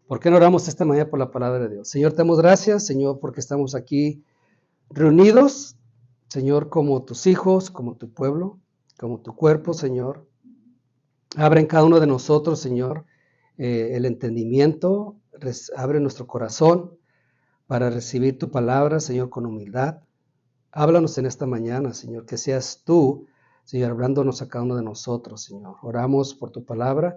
¿Por qué no oramos esta mañana por la palabra de Dios? Señor, te damos gracias, Señor, porque estamos aquí reunidos, Señor, como tus hijos, como tu pueblo, como tu cuerpo, Señor. Abre en cada uno de nosotros, Señor, el entendimiento, abre nuestro corazón para recibir tu palabra, Señor, con humildad. Háblanos en esta mañana, Señor, que seas tú, Señor, hablándonos a cada uno de nosotros, Señor. Oramos por tu palabra,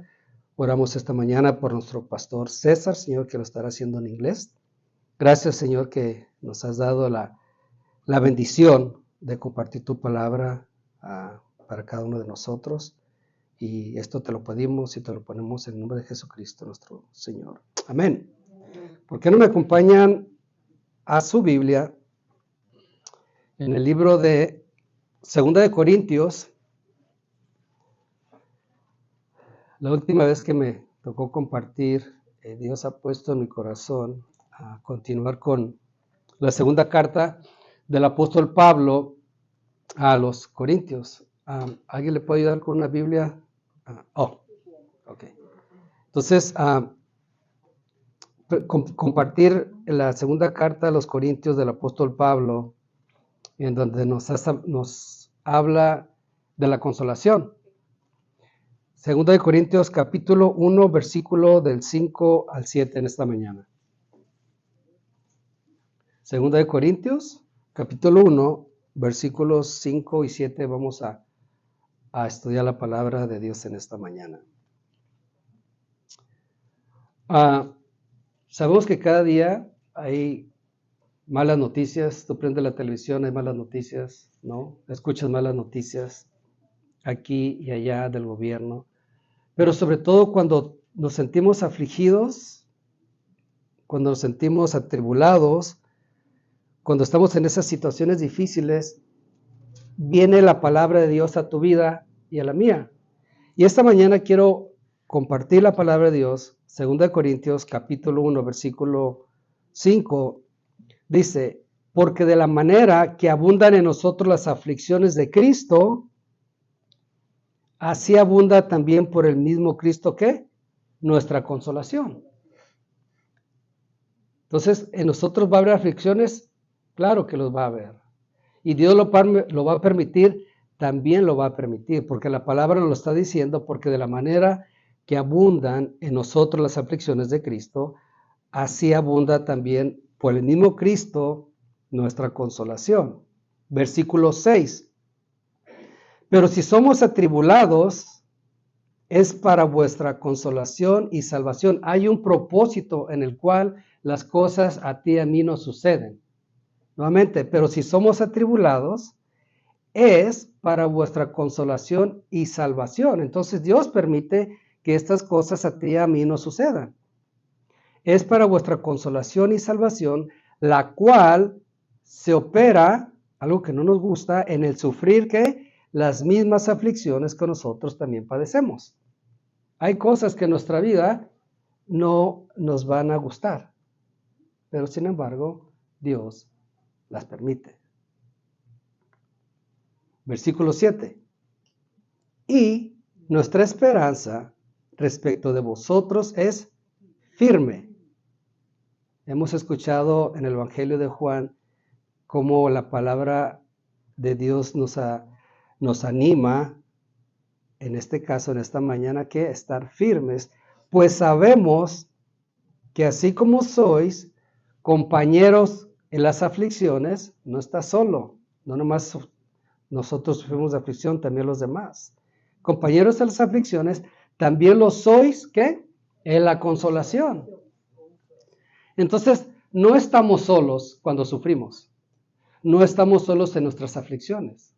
oramos esta mañana por nuestro pastor César, Señor, que lo estará haciendo en inglés. Gracias, Señor, que nos has dado la bendición de compartir tu palabra para cada uno de nosotros. Y esto te lo pedimos y te lo ponemos en el nombre de Jesucristo, nuestro Señor. Amén. ¿Por qué no me acompañan a su Biblia en el libro de 2 de Corintios? La última vez que me tocó compartir, Dios ha puesto en mi corazón a continuar con la segunda carta del apóstol Pablo a los Corintios. ¿Alguien le puede ayudar con una Biblia? Ok. Entonces, compartir la segunda carta a los Corintios del apóstol Pablo, en donde nos habla de la consolación. Segunda de Corintios capítulo 1, versículo del 5 al 7 en esta mañana. Segunda de Corintios capítulo 1, versículos 5 y 7, vamos a estudiar la palabra de Dios en esta mañana. Sabemos que cada día hay malas noticias. Tú prendes la televisión, hay malas noticias, ¿no? Escuchas malas noticias aquí y allá del gobierno. Pero sobre todo cuando nos sentimos afligidos, cuando nos sentimos atribulados, cuando estamos en esas situaciones difíciles, viene la palabra de Dios a tu vida y a la mía. Y esta mañana quiero compartir la palabra de Dios. 2 Corintios capítulo 1, versículo 5, dice: porque de la manera que abundan en nosotros las aflicciones de Cristo, así abunda también por el mismo Cristo que nuestra consolación. Entonces, ¿en nosotros va a haber aflicciones? Claro que los va a haber. Y Dios lo va a permitir, también lo va a permitir, porque la palabra nos lo está diciendo, porque de la manera que abundan en nosotros las aflicciones de Cristo, así abunda también por el mismo Cristo nuestra consolación. Versículo 6. Pero si somos atribulados, es para vuestra consolación y salvación. Hay un propósito en el cual las cosas a ti y a mí nos suceden. Nuevamente, pero si somos atribulados, es para vuestra consolación y salvación. Entonces Dios permite que estas cosas a ti y a mí nos sucedan. Es para vuestra consolación y salvación, la cual se opera, algo que no nos gusta, en el sufrir que las mismas aflicciones que nosotros también padecemos. Hay cosas que en nuestra vida no nos van a gustar, pero sin embargo, Dios las permite. Versículo 7. Y nuestra esperanza respecto de vosotros es firme. Hemos escuchado en el Evangelio de Juan cómo la palabra de Dios nos anima, en este caso, en esta mañana, que estar firmes, pues sabemos que así como sois compañeros en las aflicciones, no estás solo, no nomás nosotros sufrimos de aflicción, también los demás. Compañeros en las aflicciones, también lo sois, ¿qué? En la consolación. Entonces, no estamos solos cuando sufrimos. No estamos solos en nuestras aflicciones.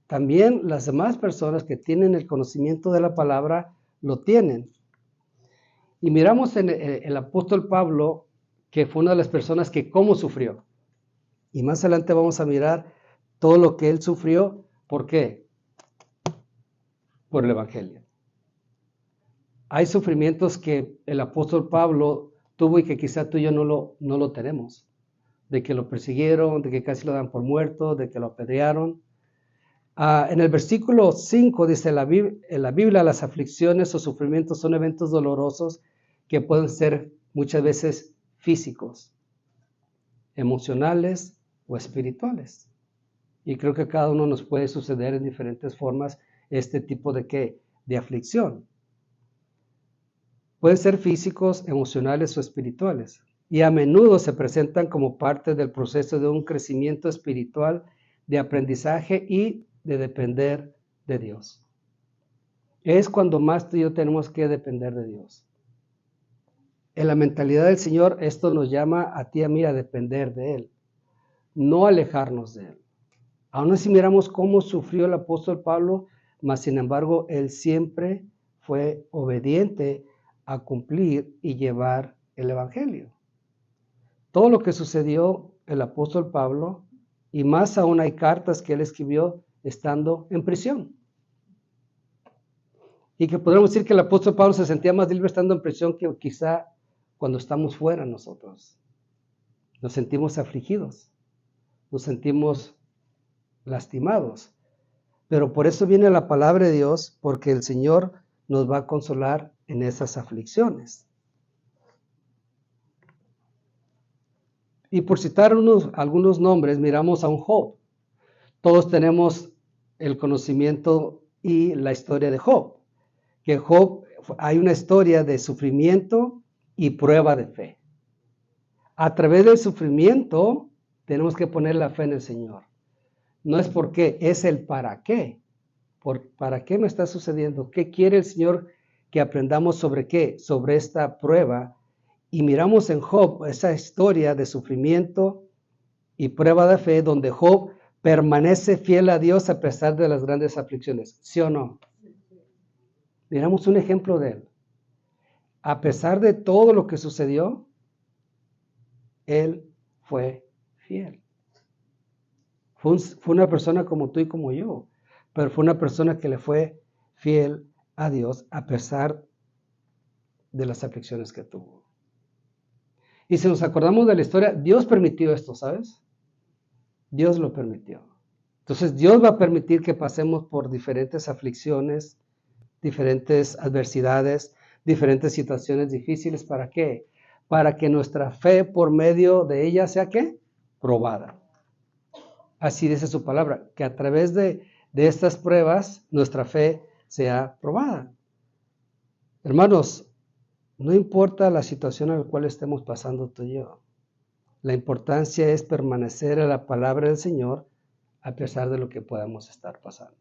También las demás personas que tienen el conocimiento de la palabra lo tienen. Y miramos en el apóstol Pablo, que fue una de las personas que cómo sufrió. Y más adelante vamos a mirar todo lo que él sufrió. ¿Por qué? Por el Evangelio. Hay sufrimientos que el apóstol Pablo tuvo y que quizá tú y yo no lo tenemos. De que lo persiguieron, de que casi lo dan por muerto, de que lo apedrearon. En el versículo 5 dice, en la Biblia las aflicciones o sufrimientos son eventos dolorosos que pueden ser muchas veces físicos, emocionales o espirituales. Y creo que a cada uno nos puede suceder en diferentes formas este tipo de ¿qué? De aflicción. Pueden ser físicos, emocionales o espirituales. Y a menudo se presentan como parte del proceso de un crecimiento espiritual, de aprendizaje y de depender de Dios. Es cuando más tú y yo tenemos que depender de Dios. En la mentalidad del Señor, esto nos llama a ti y a mí a depender de Él, no alejarnos de Él. Aún así miramos cómo sufrió el apóstol Pablo, mas sin embargo, él siempre fue obediente a cumplir y llevar el evangelio. Todo lo que sucedió el apóstol Pablo, y más aún hay cartas que él escribió estando en prisión. Y que podemos decir que el apóstol Pablo se sentía más libre estando en prisión que quizá cuando estamos fuera nosotros. Nos sentimos afligidos, nos sentimos lastimados. Pero por eso viene la palabra de Dios, porque el Señor nos va a consolar en esas aflicciones. Y por citar algunos nombres, miramos a un Job. Todos tenemos el conocimiento y la historia de Job. Que Job, hay una historia de sufrimiento y prueba de fe. A través del sufrimiento tenemos que poner la fe en el Señor. No es por qué, es el para qué. ¿Para qué me está sucediendo? ¿Qué quiere el Señor que aprendamos sobre qué? Sobre esta prueba. Y miramos en Job esa historia de sufrimiento y prueba de fe donde Job permanece fiel a Dios a pesar de las grandes aflicciones. ¿Sí o no? Miramos un ejemplo de él. A pesar de todo lo que sucedió, él fue fiel. Fue una persona como tú y como yo, pero fue una persona que le fue fiel a Dios a pesar de las aflicciones que tuvo. Y si nos acordamos de la historia, Dios permitió esto, ¿sabes? Dios lo permitió. Entonces Dios va a permitir que pasemos por diferentes aflicciones, diferentes adversidades, diferentes situaciones difíciles. ¿Para qué? Para que nuestra fe por medio de ella sea ¿qué? Probada. Así dice su palabra, que a través de estas pruebas nuestra fe sea probada. Hermanos, no importa la situación a la cual estemos pasando tú y yo. La importancia es permanecer en la palabra del Señor a pesar de lo que podamos estar pasando.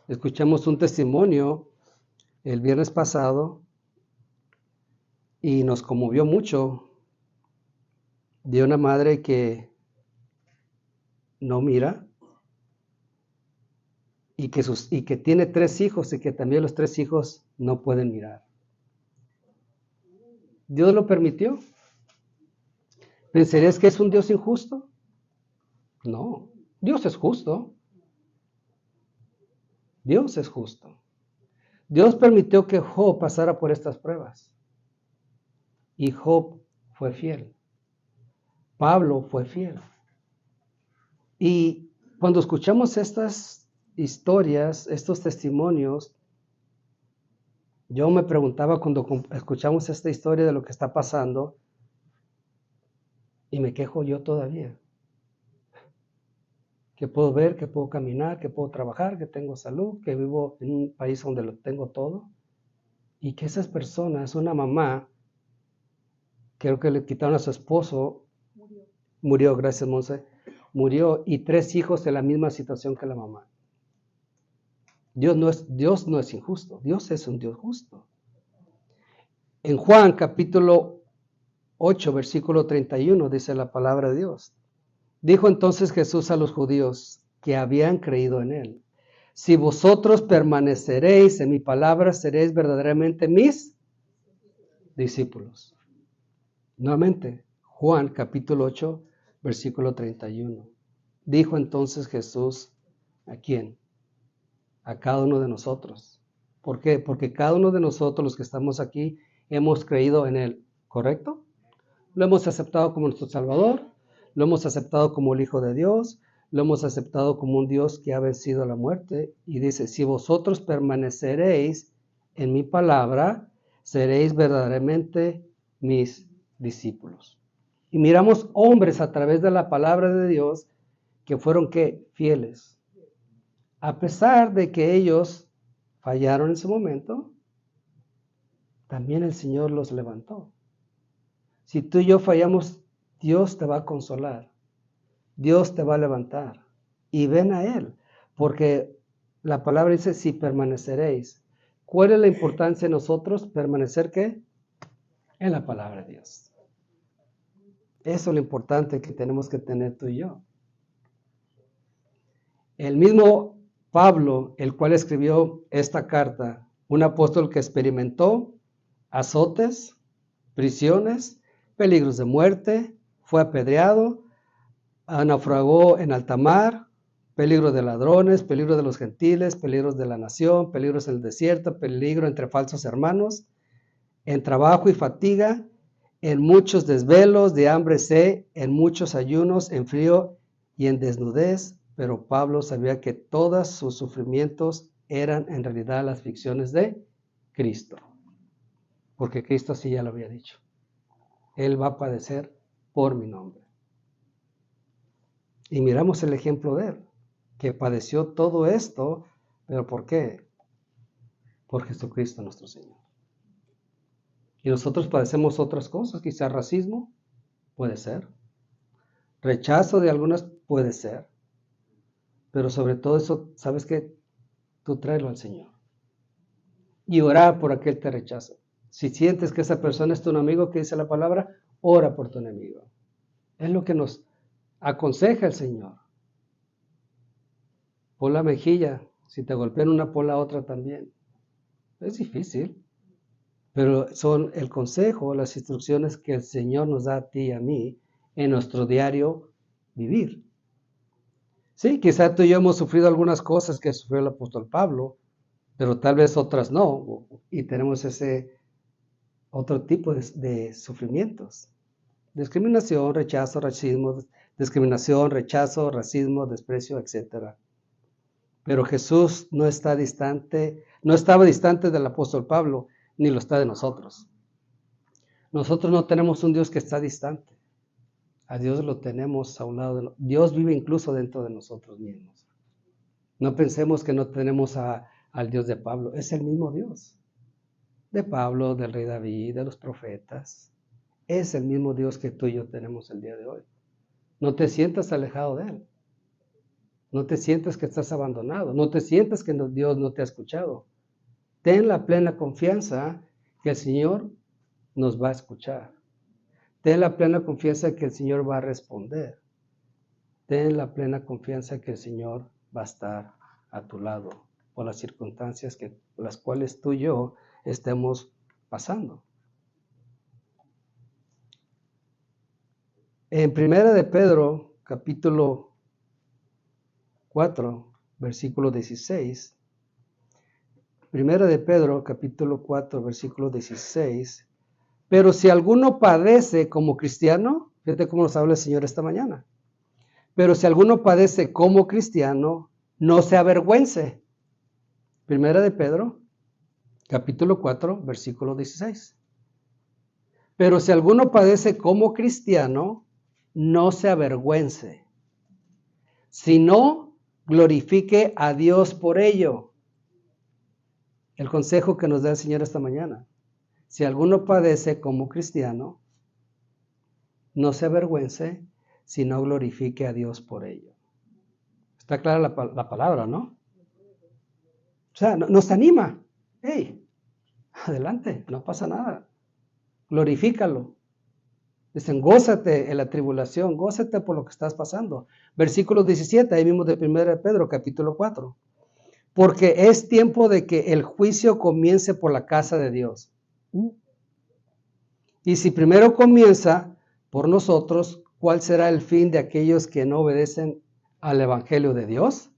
Escuchamos un testimonio el viernes pasado y nos conmovió mucho de una madre que no mira y que tiene 3 hijos y que también los 3 hijos no pueden mirar. Dios lo permitió. ¿Pensarías que es un Dios injusto? No, Dios es justo. Dios es justo. Dios permitió que Job pasara por estas pruebas. Y Job fue fiel. Pablo fue fiel. Y cuando escuchamos estas historias, estos testimonios, yo me preguntaba cuando escuchamos esta historia de lo que está pasando, y me quejo yo todavía. Que puedo ver, que puedo caminar, que puedo trabajar, que tengo salud, que vivo en un país donde lo tengo todo. Y que esas personas, una mamá, creo que le quitaron a su esposo, murió, gracias Monse, murió, y 3 hijos en la misma situación que la mamá. Dios no es injusto, Dios es un Dios justo. En Juan capítulo 8, versículo 31, dice la palabra de Dios. Dijo entonces Jesús a los judíos que habían creído en él: si vosotros permaneceréis en mi palabra, seréis verdaderamente mis discípulos. Nuevamente, Juan capítulo 8, versículo 31. Dijo entonces Jesús, ¿a quién? A cada uno de nosotros. ¿Por qué? Porque cada uno de nosotros, los que estamos aquí, hemos creído en él, ¿correcto? Lo hemos aceptado como nuestro Salvador, lo hemos aceptado como el Hijo de Dios, lo hemos aceptado como un Dios que ha vencido la muerte. Y dice, si vosotros permaneceréis en mi palabra, seréis verdaderamente mis discípulos. Y miramos hombres a través de la palabra de Dios que fueron ¿qué? Fieles. A pesar de que ellos fallaron en su momento, también el Señor los levantó. Si tú y yo fallamos, Dios te va a consolar. Dios te va a levantar. Y ven a Él. Porque la palabra dice, si permaneceréis. ¿Cuál es la importancia de nosotros? Permanecer ¿qué? En la palabra de Dios. Eso es lo importante que tenemos que tener tú y yo. El mismo Pablo, el cual escribió esta carta, un apóstol que experimentó azotes, prisiones, peligros de muerte, fue apedreado, naufragó en alta mar, peligro de ladrones, peligro de los gentiles, peligros de la nación, peligros en el desierto, peligro entre falsos hermanos, en trabajo y fatiga, en muchos desvelos, de hambre y sed, en muchos ayunos, en frío y en desnudez. Pero Pablo sabía que todos sus sufrimientos eran en realidad las aflicciones de Cristo. Porque Cristo sí ya lo había dicho. Él va a padecer por mi nombre. Y miramos el ejemplo de él, que padeció todo esto, pero ¿por qué? Por Jesucristo nuestro Señor. Y nosotros padecemos otras cosas, quizás racismo, puede ser. Rechazo de algunas, puede ser. Pero sobre todo eso, ¿sabes qué? Tú tráelo al Señor. Y orar por aquel que te rechaza. Si sientes que esa persona es tu enemigo, que dice la palabra, ora por tu enemigo. Es lo que nos aconseja el Señor. Pon la mejilla. Si te golpean una, pon la otra también. Es difícil. Pero son el consejo, las instrucciones que el Señor nos da a ti y a mí en nuestro diario vivir. Sí, quizá tú y yo hemos sufrido algunas cosas que sufrió el apóstol Pablo, pero tal vez otras no. Y tenemos ese otro tipo de sufrimientos. Discriminación, rechazo, racismo, discriminación, rechazo, racismo, desprecio, etc. Pero Jesús no está distante, no estaba distante del apóstol Pablo, ni lo está de nosotros. Nosotros no tenemos un Dios que está distante. A Dios lo tenemos a un lado de nosotros. Dios vive incluso dentro de nosotros mismos. No pensemos que no tenemos al Dios de Pablo. Es el mismo Dios. De Pablo, del rey David, de los profetas. Es el mismo Dios que tú y yo tenemos el día de hoy. No te sientas alejado de Él. No te sientas que estás abandonado. No te sientas que Dios no te ha escuchado. Ten la plena confianza que el Señor nos va a escuchar. Ten la plena confianza que el Señor va a responder. Ten la plena confianza que el Señor va a estar a tu lado por las circunstancias las cuales tú y yo estemos pasando. En 1 de Pedro, capítulo 4, versículo 16. 1 de Pedro, capítulo 4, versículo 16. Pero si alguno padece como cristiano, fíjate cómo nos habla el Señor esta mañana. Pero si alguno padece como cristiano, no se avergüence. 1 de Pedro, capítulo 4, versículo 16. Pero si alguno padece como cristiano, no se avergüence, sino glorifique a Dios por ello. El consejo que nos da el Señor esta mañana. Si alguno padece como cristiano, no se avergüence, sino glorifique a Dios por ello. Está clara la palabra, ¿no? O sea, nos anima. Hey, adelante, no pasa nada. Glorifícalo. Dicen, gózate en la tribulación, gózate por lo que estás pasando. Versículo 17, ahí mismo de 1 de Pedro, capítulo 4. Porque es tiempo de que el juicio comience por la casa de Dios. Y si primero comienza por nosotros, ¿cuál será el fin de aquellos que no obedecen al Evangelio de Dios?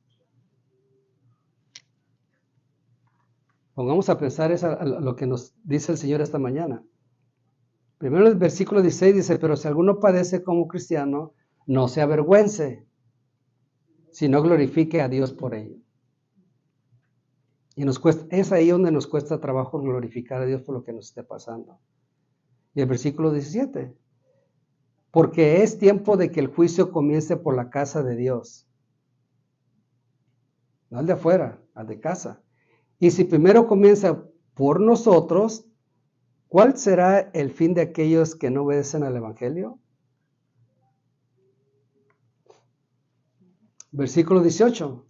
Pongamos a pensar lo que nos dice el Señor esta mañana. Primero el versículo 16 dice, pero si alguno padece como cristiano, no se avergüence, sino glorifique a Dios por ello. Y nos cuesta, es ahí donde nos cuesta trabajo glorificar a Dios por lo que nos esté pasando. Y el versículo 17. Porque es tiempo de que el juicio comience por la casa de Dios. No al de afuera, al de casa. Y si primero comienza por nosotros, ¿cuál será el fin de aquellos que no obedecen al Evangelio? Versículo 18.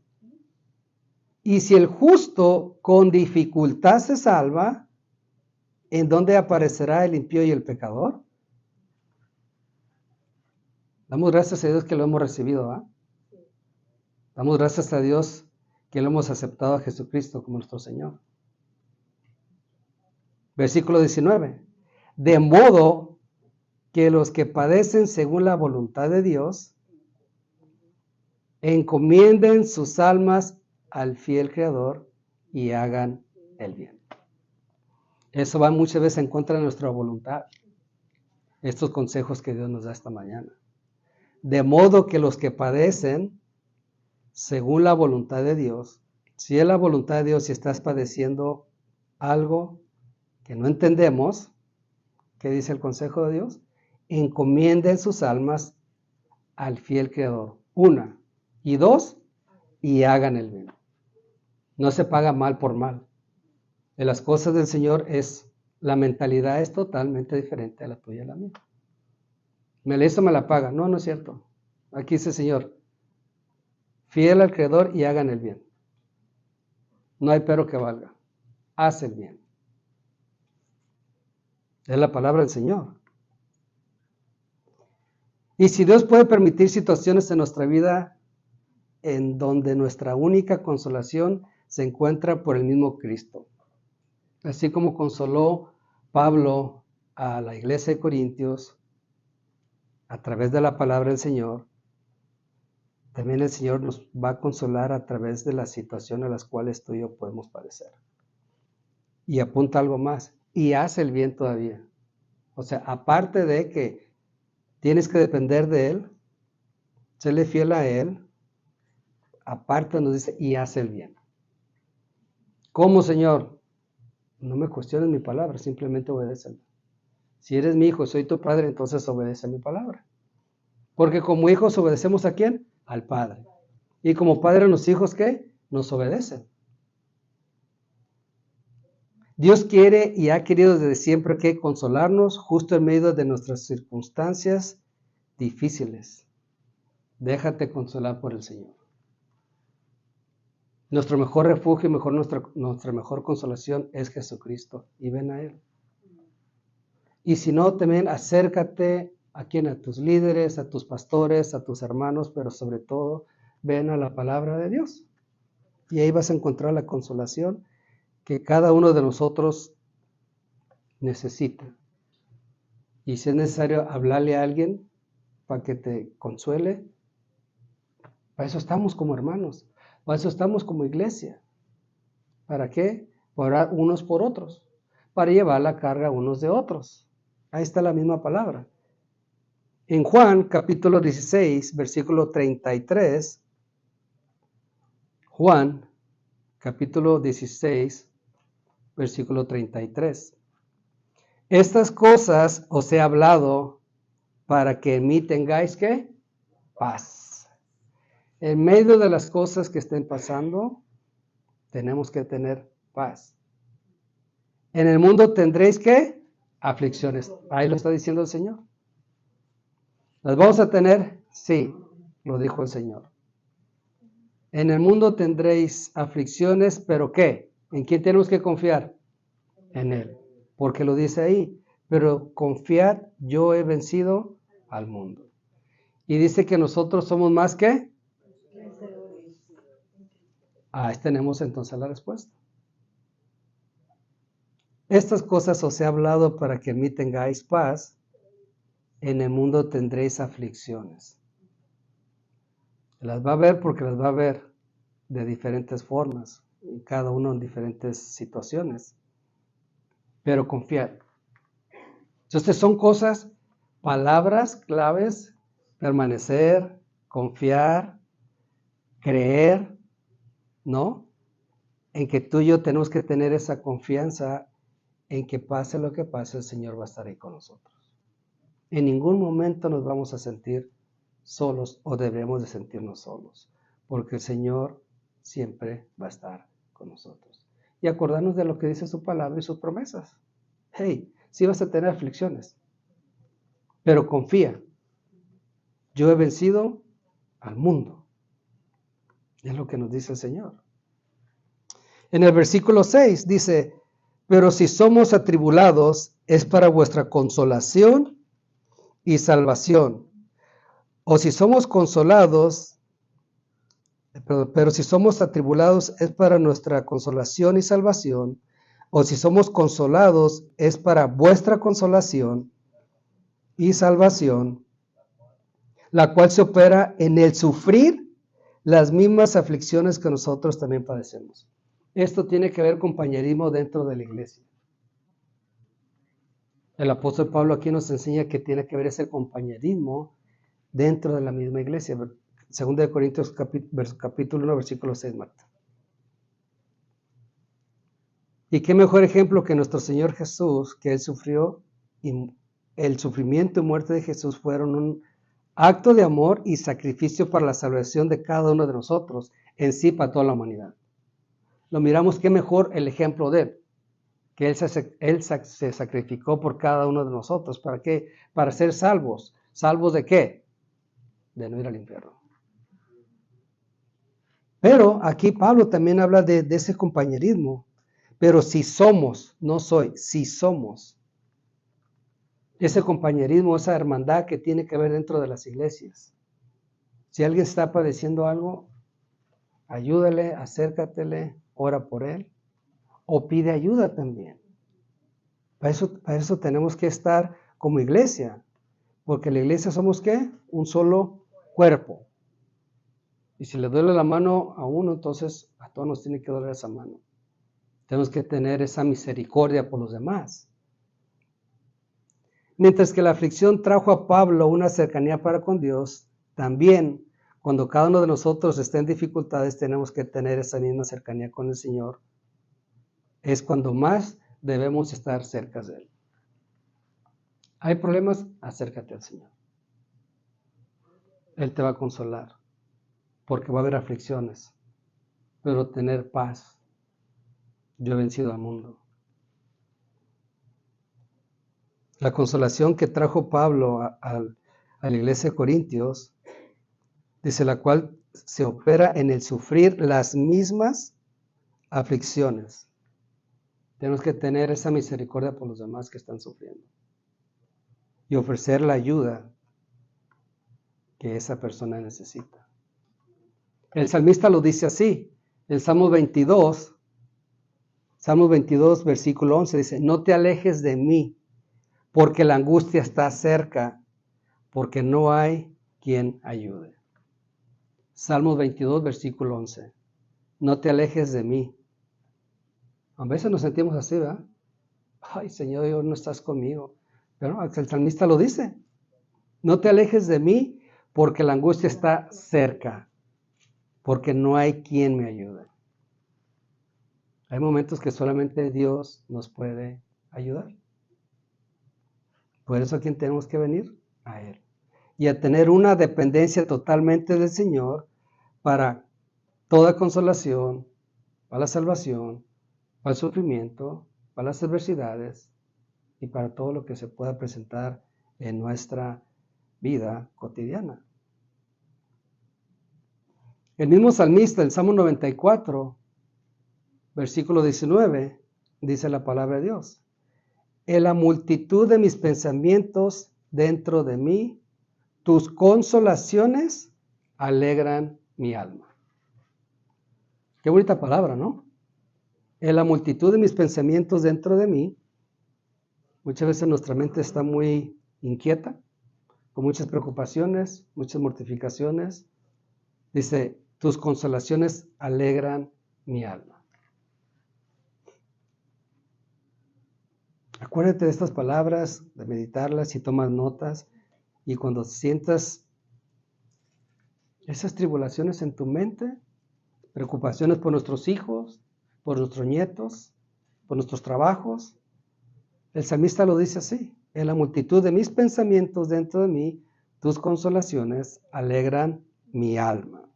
Y si el justo con dificultad se salva, ¿en dónde aparecerá el impío y el pecador? Damos gracias a Dios que lo hemos recibido, ¿ah? Damos gracias a Dios que lo hemos aceptado a Jesucristo como nuestro Señor. Versículo 19. De modo que los que padecen según la voluntad de Dios, encomienden sus almas al fiel Creador y hagan el bien. Eso va muchas veces en contra de nuestra voluntad. Estos consejos que Dios nos da esta mañana. De modo que los que padecen según la voluntad de Dios, si es la voluntad de Dios y estás padeciendo algo que no entendemos, ¿qué dice el consejo de Dios? Encomienden sus almas al fiel Creador. 1. Y 2, y hagan el bien. No se paga mal por mal. En las cosas del Señor la mentalidad es totalmente diferente a la tuya y la mía. Me la hizo, me la paga. No, no es cierto. Aquí dice el Señor, fiel al Creador y hagan el bien. No hay pero que valga. Haz el bien. Es la palabra del Señor. Y si Dios puede permitir situaciones en nuestra vida en donde nuestra única consolación se encuentra por el mismo Cristo. Así como consoló Pablo a la iglesia de Corintios a través de la palabra del Señor, también el Señor nos va a consolar a través de las situaciones a las cuales tú y yo podemos padecer. Y apunta algo más, y hace el bien todavía. O sea, aparte de que tienes que depender de Él, serle fiel a Él, aparte nos dice, y hace el bien. ¿Cómo, Señor? No me cuestiones mi palabra, simplemente obedéceme. Si eres mi hijo, soy tu padre, entonces obedece mi palabra. Porque como hijos obedecemos ¿a quién? Al Padre. Y como padre los hijos, ¿qué? Nos obedecen. Dios quiere y ha querido desde siempre que consolarnos justo en medio de nuestras circunstancias difíciles. Déjate consolar por el Señor. Nuestro mejor refugio y nuestra mejor consolación es Jesucristo. Y ven a Él. Y si no, también acércate a tus líderes, a tus pastores, a tus hermanos, pero sobre todo, ven a la palabra de Dios. Y ahí vas a encontrar la consolación que cada uno de nosotros necesita. Y si es necesario hablarle a alguien para que te consuele, para eso estamos como hermanos, para eso estamos como iglesia. ¿Para qué? Para orar unos por otros, para llevar la carga unos de otros. Ahí está la misma palabra. En Juan capítulo 16, versículo 33, Juan capítulo 16, versículo 33. Estas cosas os he hablado para que en mí tengáis ¿qué? Paz. En medio de las cosas que estén pasando, tenemos que tener paz. En el mundo tendréis ¿qué? Aflicciones. Ahí lo está diciendo el Señor. ¿Las vamos a tener? Sí, lo dijo el Señor. En el mundo tendréis aflicciones, pero ¿qué? ¿En quién tenemos que confiar? En Él. Porque lo dice ahí. Pero confiad, yo he vencido al mundo. Y dice que nosotros somos más que. Ahí tenemos entonces la respuesta. Estas cosas os he hablado para que en mí tengáis paz. En el mundo tendréis aflicciones. Las va a ver porque las va a ver de diferentes formas. Y cada uno en diferentes situaciones. Pero confiad. Entonces son cosas, palabras claves: permanecer, confiar, creer, ¿no? en que tú y yo tenemos que tener esa confianza en que pase lo que pase, el Señor va a estar ahí con nosotros. En ningún momento nos vamos a sentir solos o debemos de sentirnos solos, porque el Señor siempre va a estar con nosotros. Y acordarnos de lo que dice su palabra y sus promesas. Hey, sí vas a tener aflicciones, pero confía. Yo he vencido al mundo. Es lo que nos dice el Señor. En el versículo 6 dice, pero si somos atribulados, es para vuestra consolación y salvación. O si somos consolados, pero si somos atribulados, es para nuestra consolación y salvación. O si somos consolados, es para vuestra consolación y salvación, la cual se opera en el sufrir las mismas aflicciones que nosotros también padecemos. Esto tiene que ver compañerismo dentro de la iglesia. El apóstol Pablo aquí nos enseña que tiene que ver ese compañerismo dentro de la misma iglesia. 2 Corintios capítulo 1, versículo 6, Marta. Y qué mejor ejemplo que nuestro Señor Jesús, que Él sufrió, y el sufrimiento y muerte de Jesús fueron un acto de amor y sacrificio para la salvación de cada uno de nosotros, en sí para toda la humanidad. Lo miramos, qué mejor el ejemplo de Él, que Él se sacrificó por cada uno de nosotros. ¿Para qué? Para ser salvos. ¿Salvos de qué? De no ir al infierno. Pero aquí Pablo también habla de ese compañerismo. Pero si somos, no soy, si somos. Ese compañerismo, esa hermandad que tiene que haber dentro de las iglesias. Si alguien está padeciendo algo, ayúdale, acércatele, ora por él. O pide ayuda también. Para eso tenemos que estar como iglesia. Porque la iglesia somos ¿qué? Un solo cuerpo. Y si le duele la mano a uno, entonces a todos nos tiene que doler esa mano. Tenemos que tener esa misericordia por los demás. Mientras que la aflicción trajo a Pablo una cercanía para con Dios, también cuando cada uno de nosotros está en dificultades tenemos que tener esa misma cercanía con el Señor. Es cuando más debemos estar cerca de Él. ¿Hay problemas? Acércate al Señor. Él te va a consolar, porque va a haber aflicciones, pero tener paz. Yo he vencido al mundo. La consolación que trajo Pablo a la iglesia de Corintios, dice, la cual se opera en el sufrir las mismas aflicciones. Tenemos que tener esa misericordia por los demás que están sufriendo y ofrecer la ayuda que esa persona necesita. El salmista lo dice así, en Salmo 22, versículo 11, dice, no te alejes de mí, porque la angustia está cerca, porque no hay quien ayude. Salmos 22, versículo 11. No te alejes de mí. A veces nos sentimos así, ¿verdad? Ay, Señor, Dios, no estás conmigo. Pero el salmista lo dice. No te alejes de mí, porque la angustia está cerca, porque no hay quien me ayude. Hay momentos que solamente Dios nos puede ayudar. Por eso, ¿a quién tenemos que venir? A Él. Y a tener una dependencia totalmente del Señor para toda consolación, para la salvación, para el sufrimiento, para las adversidades y para todo lo que se pueda presentar en nuestra vida cotidiana. El mismo salmista, el Salmo 94, versículo 19, dice la palabra de Dios. En la multitud de mis pensamientos dentro de mí, tus consolaciones alegran mi alma. Qué bonita palabra, ¿no? En la multitud de mis pensamientos dentro de mí, muchas veces nuestra mente está muy inquieta, con muchas preocupaciones, muchas mortificaciones. Dice, tus consolaciones alegran mi alma. Acuérdate de estas palabras, de meditarlas y tomas notas. Y cuando sientas esas tribulaciones en tu mente, preocupaciones por nuestros hijos, por nuestros nietos, por nuestros trabajos. El salmista lo dice así: en la multitud de mis pensamientos dentro de mí, tus consolaciones alegran mi alma.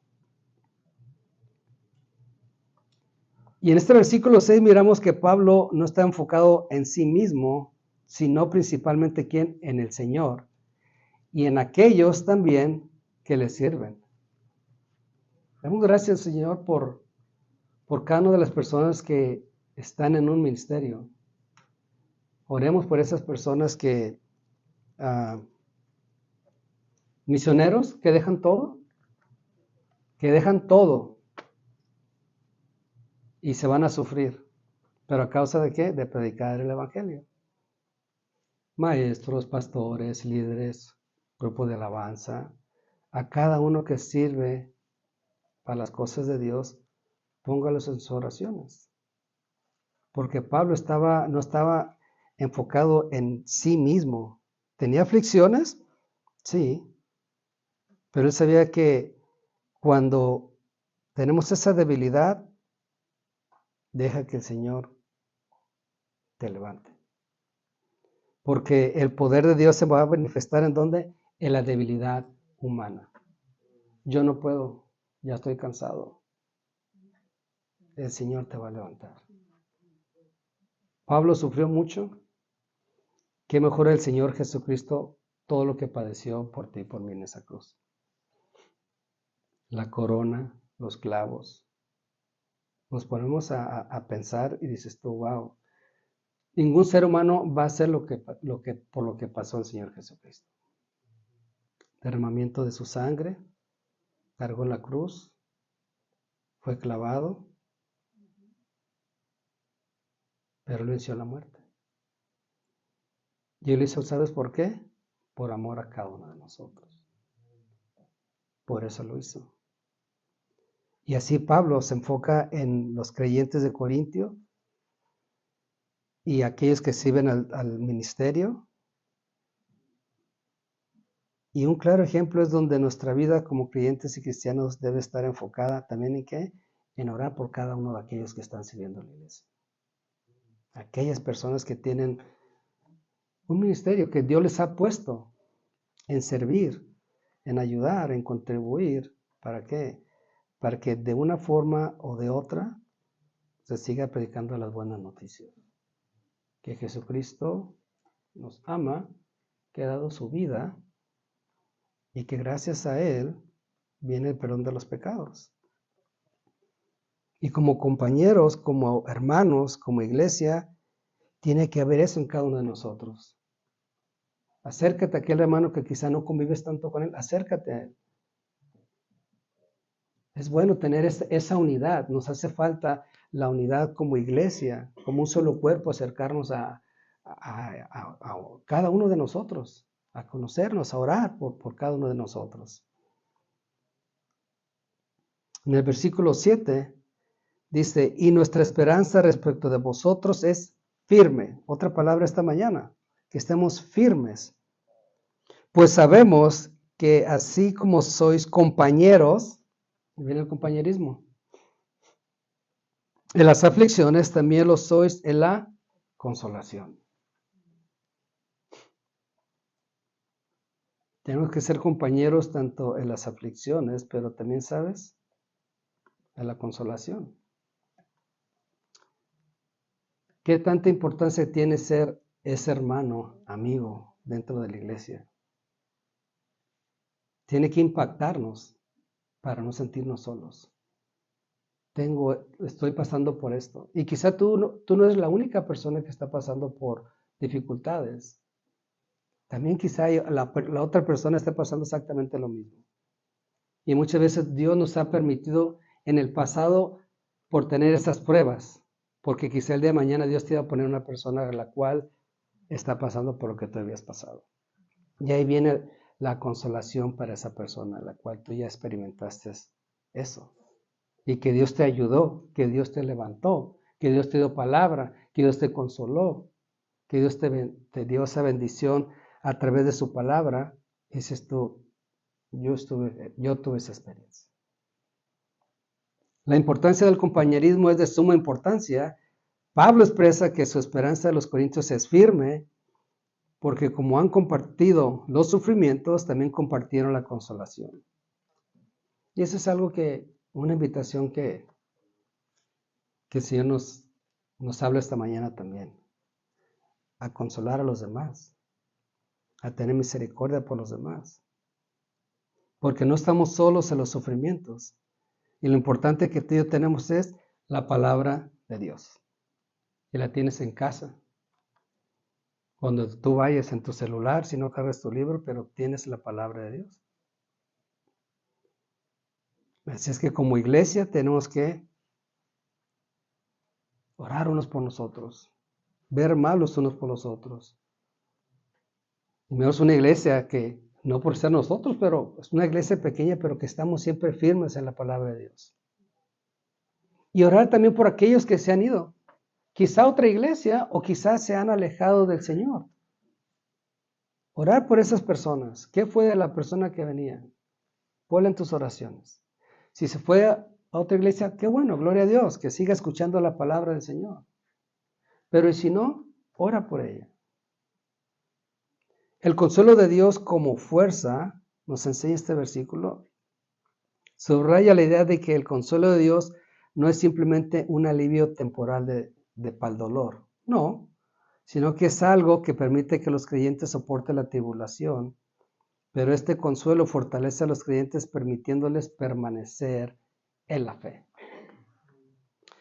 Y en este versículo 6 miramos que Pablo no está enfocado en sí mismo, sino principalmente ¿quién? En el Señor y en aquellos también que le sirven. Damos gracias, Señor, por cada una de las personas que están en un ministerio. Oremos por esas personas que, misioneros, que dejan todo y se van a sufrir. ¿Pero a causa de qué? De predicar el Evangelio. Maestros, pastores, líderes, grupo de alabanza, a cada uno que sirve para las cosas de Dios, póngalos en sus oraciones. Porque Pablo no estaba enfocado en sí mismo. ¿Tenía aflicciones? Sí. Pero él sabía que cuando tenemos esa debilidad, deja que el Señor te levante. Porque el poder de Dios se va a manifestar ¿en dónde? En la debilidad humana. Yo no puedo, ya estoy cansado. El Señor te va a levantar. Pablo sufrió mucho. Qué mejor el Señor Jesucristo todo lo que padeció por ti y por mí en esa cruz. La corona, los clavos. Nos ponemos a pensar y dices tú, wow, ningún ser humano va a hacer por lo que pasó el Señor Jesucristo. Derramamiento de su sangre, cargó la cruz, fue clavado, pero él venció la muerte. Y él lo hizo, ¿sabes por qué? Por amor a cada uno de nosotros. Por eso lo hizo. Y así Pablo se enfoca en los creyentes de Corintio y aquellos que sirven al ministerio. Y un claro ejemplo es donde nuestra vida como creyentes y cristianos debe estar enfocada también en ¿qué? En orar por cada uno de aquellos que están sirviendo en la iglesia. Aquellas personas que tienen un ministerio que Dios les ha puesto en servir, en ayudar, en contribuir. ¿Para qué? Para que de una forma o de otra se siga predicando las buenas noticias. Que Jesucristo nos ama, que ha dado su vida y que gracias a Él viene el perdón de los pecados. Y como compañeros, como hermanos, como iglesia, tiene que haber eso en cada uno de nosotros. Acércate a aquel hermano que quizá no convives tanto con él, acércate a él. Es bueno tener esa unidad, nos hace falta la unidad como iglesia, como un solo cuerpo, acercarnos a cada uno de nosotros, a conocernos, a orar por cada uno de nosotros. En el versículo 7 dice, y nuestra esperanza respecto de vosotros es firme. Otra palabra esta mañana, que estemos firmes. Pues sabemos que así como sois compañeros, viene el compañerismo, en las aflicciones también lo sois en la consolación. Tenemos que ser compañeros tanto en las aflicciones, pero también, ¿sabes? En la consolación. ¿Qué tanta importancia tiene ser ese hermano, amigo dentro de la iglesia? Tiene que impactarnos para no sentirnos solos. Estoy pasando por esto. Y quizá tú no eres la única persona que está pasando por dificultades. También quizá la otra persona esté pasando exactamente lo mismo. Y muchas veces Dios nos ha permitido en el pasado por tener esas pruebas. Porque quizá el día de mañana Dios te iba a poner una persona a la cual está pasando por lo que tú habías pasado. Y ahí viene la consolación para esa persona, la cual tú ya experimentaste eso. Y que Dios te ayudó, que Dios te levantó, que Dios te dio palabra, que Dios te consoló, que Dios te dio esa bendición a través de su palabra. Y dices tú, yo tuve esa experiencia. La importancia del compañerismo es de suma importancia. Pablo expresa que su esperanza de los corintios es firme, porque como han compartido los sufrimientos, también compartieron la consolación. Y eso es algo una invitación que el Señor nos habla esta mañana también, a consolar a los demás, a tener misericordia por los demás, porque no estamos solos en los sufrimientos. Y lo importante que tú y yo tenemos es la palabra de Dios. Y la tienes en casa. Cuando tú vayas en tu celular, si no cargas tu libro, pero tienes la palabra de Dios. Así es que como iglesia tenemos que orar unos por nosotros, ver mal los unos por los otros. Y mejor es una iglesia que, no por ser nosotros, pero es una iglesia pequeña, pero que estamos siempre firmes en la palabra de Dios. Y orar también por aquellos que se han ido. Quizá a otra iglesia o quizás se han alejado del Señor. Orar por esas personas. ¿Qué fue de la persona que venía? Ponla en tus oraciones. Si se fue a otra iglesia, qué bueno, gloria a Dios, que siga escuchando la palabra del Señor. Pero y si no, ora por ella. El consuelo de Dios como fuerza, nos enseña este versículo, subraya la idea de que el consuelo de Dios no es simplemente un alivio temporal para el dolor, no, sino que es algo que permite que los creyentes soporten la tribulación, pero este consuelo fortalece a los creyentes permitiéndoles permanecer en la fe.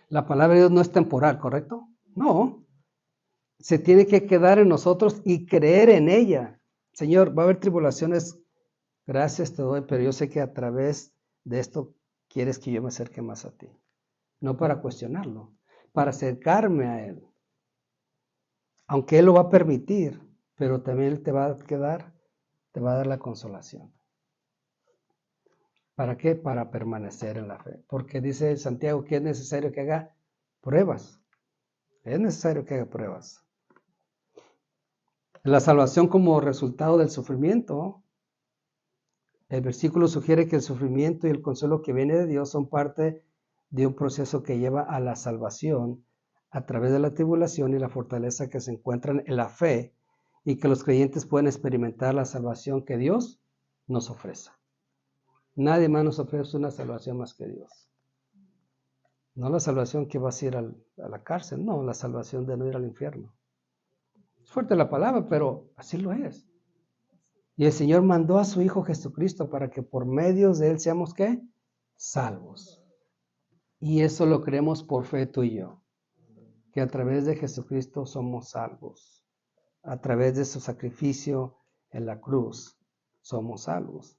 La palabra de Dios no es temporal, ¿correcto? No, se tiene que quedar en nosotros y creer en ella. Señor, va a haber tribulaciones, gracias te doy, pero yo sé que a través de esto quieres que yo me acerque más a ti. No para cuestionarlo, para acercarme a Él. Aunque Él lo va a permitir, pero también Él te va a dar la consolación. ¿Para qué? Para permanecer en la fe. Porque dice Santiago que es necesario que haga pruebas. Es necesario que haga pruebas. La salvación como resultado del sufrimiento, el versículo sugiere que el sufrimiento y el consuelo que viene de Dios son parte de un proceso que lleva a la salvación a través de la tribulación y la fortaleza que se encuentran en la fe y que los creyentes pueden experimentar la salvación que Dios nos ofrece. Nadie más nos ofrece una salvación más que Dios. No la salvación que vas a ir a la cárcel, no, la salvación de no ir al infierno. Es fuerte la palabra, pero así lo es. Y el Señor mandó a su Hijo Jesucristo para que por medios de Él seamos, ¿qué? Salvos. Y eso lo creemos por fe tú y yo, que a través de Jesucristo somos salvos. A través de su sacrificio en la cruz somos salvos.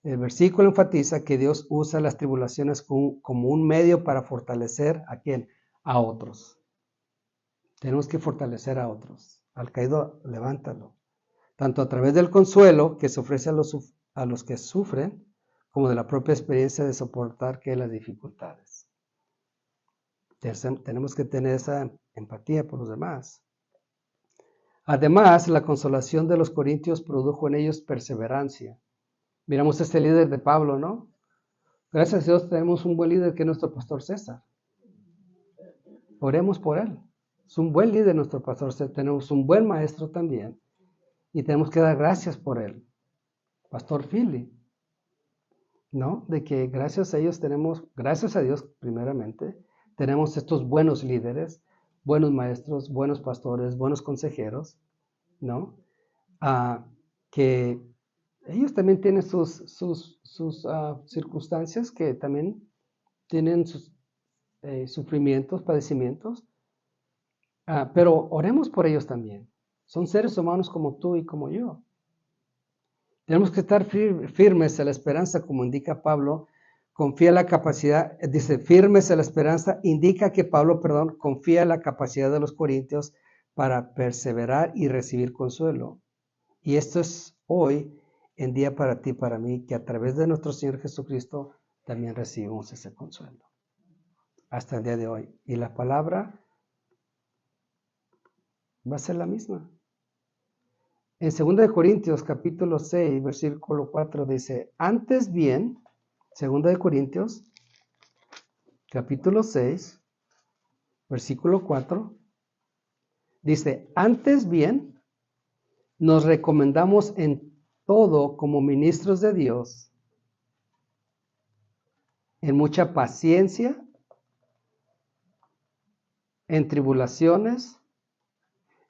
El versículo enfatiza que Dios usa las tribulaciones como un medio para fortalecer ¿a quién? A otros. Tenemos que fortalecer a otros. Al caído, levántalo. Tanto a través del consuelo que se ofrece a los que sufren, como de la propia experiencia de soportar las dificultades. Tenemos que tener esa empatía por los demás. Además, la consolación de los corintios produjo en ellos perseverancia. Miramos este líder de Pablo, ¿no? Gracias a Dios tenemos un buen líder que es nuestro pastor César. Oremos por él. Es un buen líder nuestro pastor César. Tenemos un buen maestro también. Y tenemos que dar gracias por él. Pastor Philly. ¿No? De que gracias a ellos gracias a Dios primeramente, tenemos estos buenos líderes, buenos maestros, buenos pastores, buenos consejeros, ¿no? Que ellos también tienen sus circunstancias, que también tienen sus sufrimientos, padecimientos, pero oremos por ellos también. Son seres humanos como tú y como yo. Tenemos que estar firmes en la esperanza, como indica Pablo, confía en la capacidad, dice, firmes en la esperanza, indica que Pablo, confía en la capacidad de los corintios para perseverar y recibir consuelo. Y esto es hoy en día para ti y para mí, que a través de nuestro Señor Jesucristo también recibimos ese consuelo. Hasta el día de hoy. Y la palabra va a ser la misma. En 2 Corintios capítulo 6, versículo 4 dice, antes bien, 2 Corintios capítulo 6, versículo 4, dice, antes bien, nos recomendamos en todo como ministros de Dios, en mucha paciencia, en tribulaciones,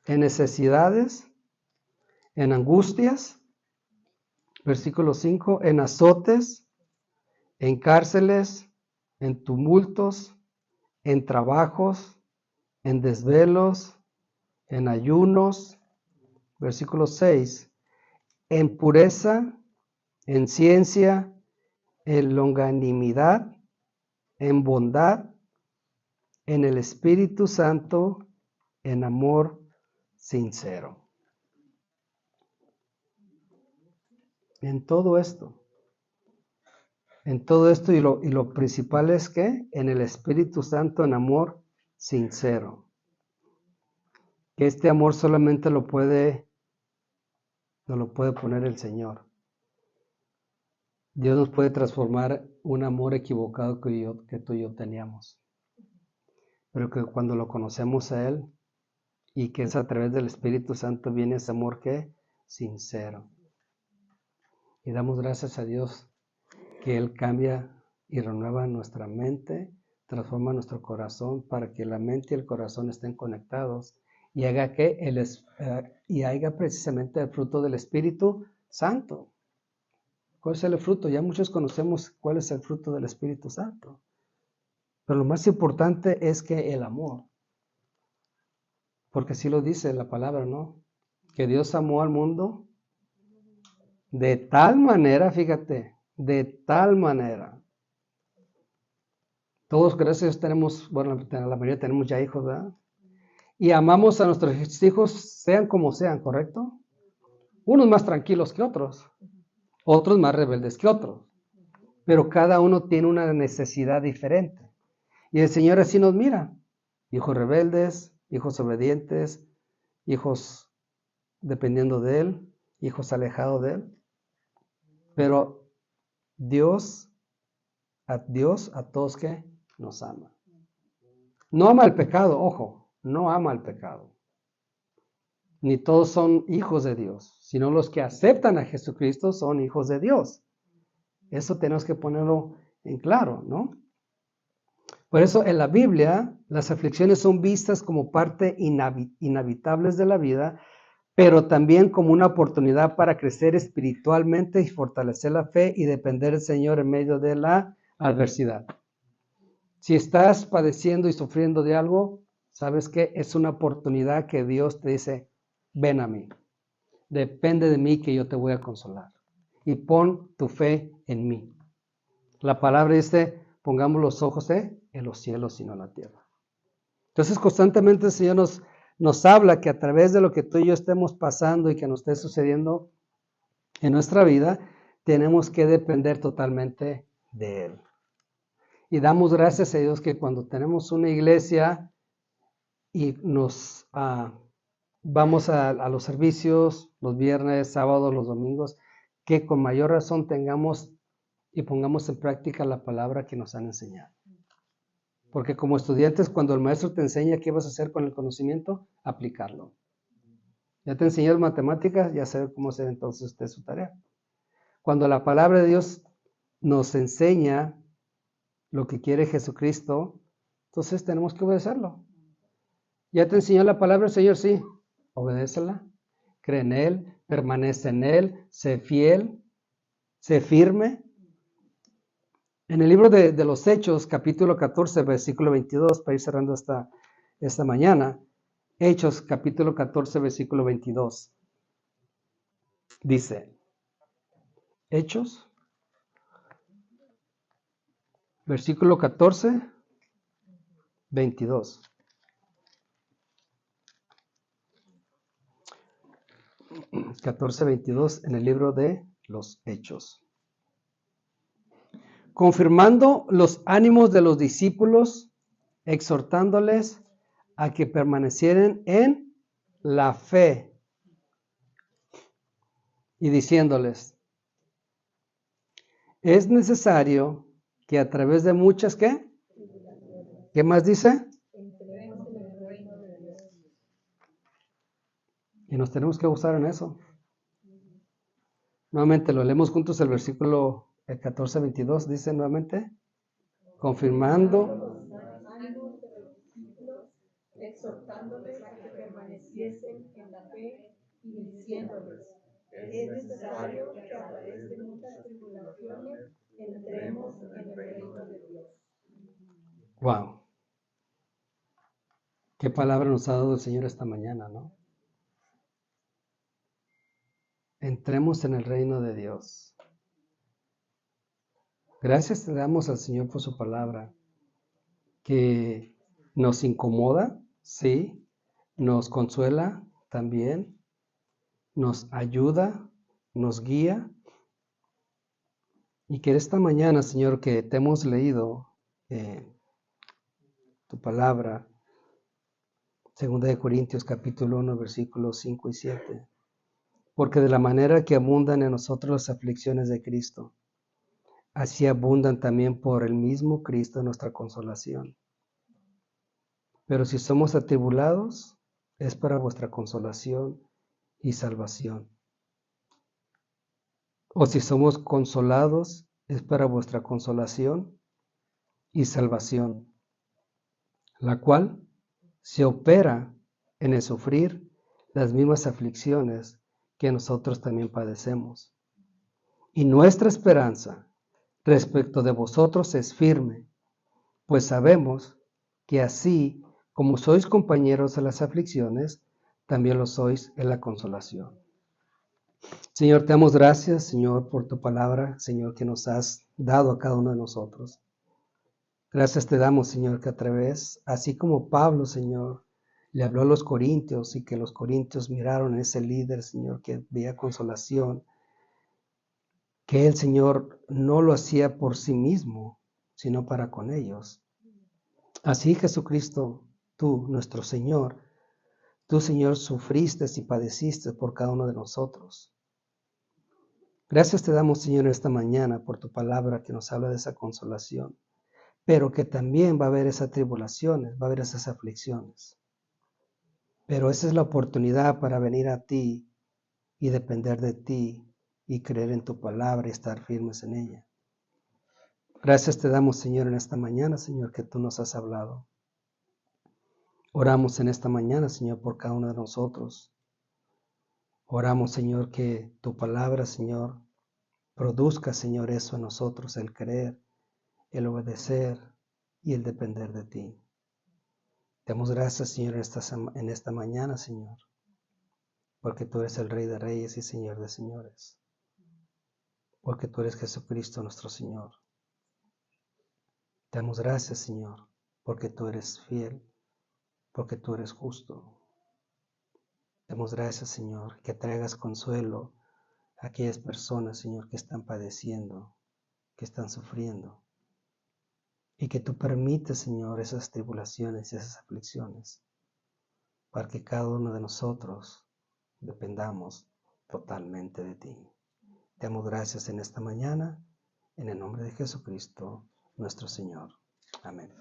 en necesidades, en angustias, versículo 5, en azotes, en cárceles, en tumultos, en trabajos, en desvelos, en ayunos, versículo 6, en pureza, en ciencia, en longanimidad, en bondad, en el Espíritu Santo, en amor sincero. En todo esto y lo principal es que en el Espíritu Santo, en amor sincero. Que este amor solamente nos lo puede poner el Señor. Dios nos puede transformar un amor equivocado que tú y yo teníamos. Pero que cuando lo conocemos a Él y que es a través del Espíritu Santo viene ese amor que sincero. Y damos gracias a Dios que Él cambia y renueva nuestra mente, transforma nuestro corazón para que la mente y el corazón estén conectados y haga precisamente el fruto del Espíritu Santo. ¿Cuál es el fruto? Ya muchos conocemos cuál es el fruto del Espíritu Santo. Pero lo más importante es que el amor. Porque así lo dice la palabra, ¿no? Que Dios amó al mundo de tal manera, fíjate, de tal manera. Todos, gracias a Dios, tenemos, bueno, la mayoría tenemos ya hijos, ¿verdad? Y amamos a nuestros hijos, sean como sean, ¿correcto? Unos más tranquilos que otros, otros más rebeldes que otros. Pero cada uno tiene una necesidad diferente. Y el Señor así nos mira. Hijos rebeldes, hijos obedientes, hijos dependiendo de Él, hijos alejados de Él. Pero a todos que nos ama. No ama el pecado, ojo, no ama el pecado. Ni todos son hijos de Dios, sino los que aceptan a Jesucristo son hijos de Dios. Eso tenemos que ponerlo en claro, ¿no? Por eso en la Biblia las aflicciones son vistas como parte inevitables de la vida, pero también como una oportunidad para crecer espiritualmente y fortalecer la fe y depender del Señor en medio de la adversidad. Si estás padeciendo y sufriendo de algo, sabes que es una oportunidad que Dios te dice, ven a mí, depende de mí que yo te voy a consolar y pon tu fe en mí. La palabra dice, pongamos los ojos en los cielos y no en la tierra. Entonces constantemente el Señor nos habla que a través de lo que tú y yo estemos pasando y que nos esté sucediendo en nuestra vida, tenemos que depender totalmente de Él. Y damos gracias a Dios que cuando tenemos una iglesia y nos vamos a los servicios, los viernes, sábados, los domingos, que con mayor razón tengamos y pongamos en práctica la palabra que nos han enseñado. Porque como estudiantes, cuando el maestro te enseña qué vas a hacer con el conocimiento, aplicarlo. Ya te enseñas matemáticas, ya sabes cómo hacer entonces usted su tarea. Cuando la palabra de Dios nos enseña lo que quiere Jesucristo, entonces tenemos que obedecerlo. Ya te enseñó la palabra del Señor, sí, obedécela, cree en Él, permanece en Él, sé fiel, sé firme. En el libro de los Hechos, capítulo 14, versículo 22, para ir cerrando esta mañana, Hechos, capítulo 14, versículo 22, dice, Hechos, versículo 14, 22. En el libro de los Hechos. Confirmando los ánimos de los discípulos, exhortándoles a que permanecieran en la fe y diciéndoles, es necesario que a través de muchas, ¿qué? ¿Qué más dice? Entremos en el reino de Dios. Y nos tenemos que gozar en eso. Nuevamente lo leemos juntos el versículo 14-22. Dice nuevamente, confirmando. Los ánimos de los discípulos, exhortándoles a que permaneciesen en la fe y diciéndoles: es necesario que a través de muchas tribulaciones entremos en el reino de Dios. Wow. Qué palabra nos ha dado el Señor esta mañana, ¿no? Entremos en el reino de Dios. Gracias te damos al Señor por su palabra, que nos incomoda, sí, nos consuela también, nos ayuda, nos guía, y que esta mañana, Señor, que te hemos leído tu palabra, 2 Corintios capítulo 1, versículos 5 y 7, porque de la manera que abundan en nosotros las aflicciones de Cristo, así abundan también por el mismo Cristo nuestra consolación. Pero si somos atribulados, es para vuestra consolación y salvación. O si somos consolados, es para vuestra consolación y salvación, la cual se opera en el sufrir las mismas aflicciones que nosotros también padecemos. Y nuestra esperanza respecto de vosotros es firme, pues sabemos que así como sois compañeros de las aflicciones, también lo sois en la consolación. Señor, te damos gracias, Señor, por tu palabra, Señor, que nos has dado a cada uno de nosotros. Gracias te damos, Señor, que a través, así como Pablo, Señor, le habló a los corintios y que los corintios miraron a ese líder, Señor, que veía consolación, que el Señor no lo hacía por sí mismo, sino para con ellos. Así, Jesucristo, tú, nuestro Señor, tú, Señor, sufriste y padeciste por cada uno de nosotros. Gracias te damos, Señor, esta mañana por tu palabra que nos habla de esa consolación, pero que también va a haber esas tribulaciones, va a haber esas aflicciones. Pero esa es la oportunidad para venir a ti y depender de ti y creer en tu palabra y estar firmes en ella. Gracias te damos, Señor, en esta mañana, Señor, que tú nos has hablado. Oramos en esta mañana, Señor, por cada uno de nosotros. Oramos, Señor, que tu palabra, Señor, produzca, Señor, eso en nosotros, el creer, el obedecer y el depender de ti. Te damos gracias, Señor, en esta mañana, Señor, porque tú eres el Rey de Reyes y Señor de Señores, porque tú eres Jesucristo nuestro Señor. Te damos gracias, Señor, porque tú eres fiel, porque tú eres justo. Te damos gracias, Señor, que traigas consuelo a aquellas personas, Señor, que están padeciendo, que están sufriendo, y que tú permites, Señor, esas tribulaciones y esas aflicciones, para que cada uno de nosotros dependamos totalmente de ti. Te damos gracias en esta mañana, en el nombre de Jesucristo, nuestro Señor. Amén.